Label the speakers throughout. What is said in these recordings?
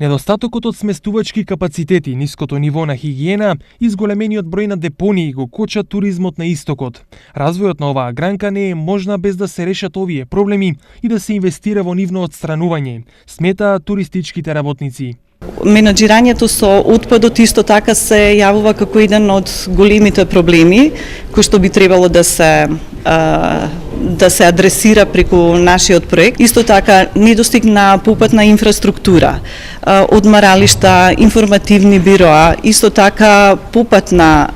Speaker 1: Недостатокот од сместувачки капацитети, ниското ниво на хигиена и зголемениот број на депонии го кочат туризмот на истокот. Развојот на оваа гранка не е можна без да се решат овие проблеми и да се инвестира во нивно отстранување, сметаат туристичките работници.
Speaker 2: Менаџирањето со отпадот исто така се јавува како еден од големите проблеми кои што би требало да се адресира преку нашиот проект. Исто така недостиг на попатна инфраструктура, одмаралишта, информативни бироа, исто така попатна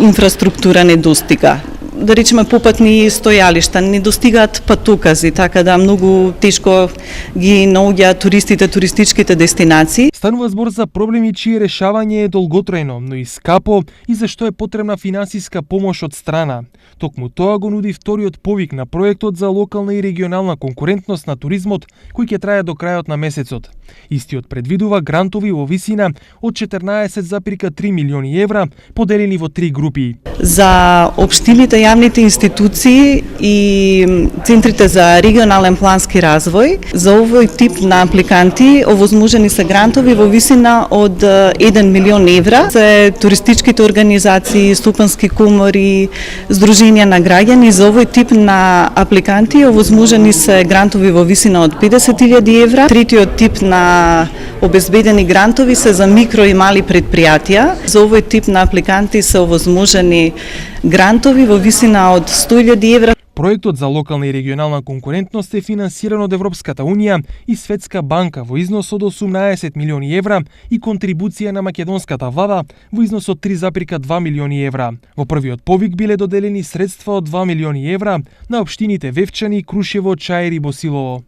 Speaker 2: инфраструктура недостига. Да речеме попатни стојалишта, не достигаат патокази, така да многу тешко ги наоѓаат туристите, туристичките дестинации.
Speaker 1: Станува збор за проблеми чие решавање е долготрајно, но и скапо и за што е потребна финансиска помош од страна. Токму тоа го нуди вториот повик на проектот за локална и регионална конкурентност на туризмот, кој ќе трае до крајот на месецот. Истиот предвидува грантови во висина од 14,3 милиони евра, поделени во 3 групи.
Speaker 2: За општините, јавните институции и центрите за регионален плански развој, за овој тип на апликанти овозможени се грантови во висина од 1 милион евра. За туристичките организации, стопански комори, здруженија на граѓани, за овој тип на апликанти овозможени се грантови во висина од 50.000 евра. Третиот тип на обезбедени грантови се за микро и мали предпријатија. За овој тип на апликанти се овозможени грантови во висина од 100.000 евра.
Speaker 1: Проектот за локална и регионална конкурентност е финансиран од Европската Унија и Светска банка во износ од 18 милиони евра и контрибуција на македонската влада во износ од 3,2 милиони евра. Во првиот повик биле доделени средства од 2 милиони евра на општините Вевчани, Крушево, Чаир и Босилово.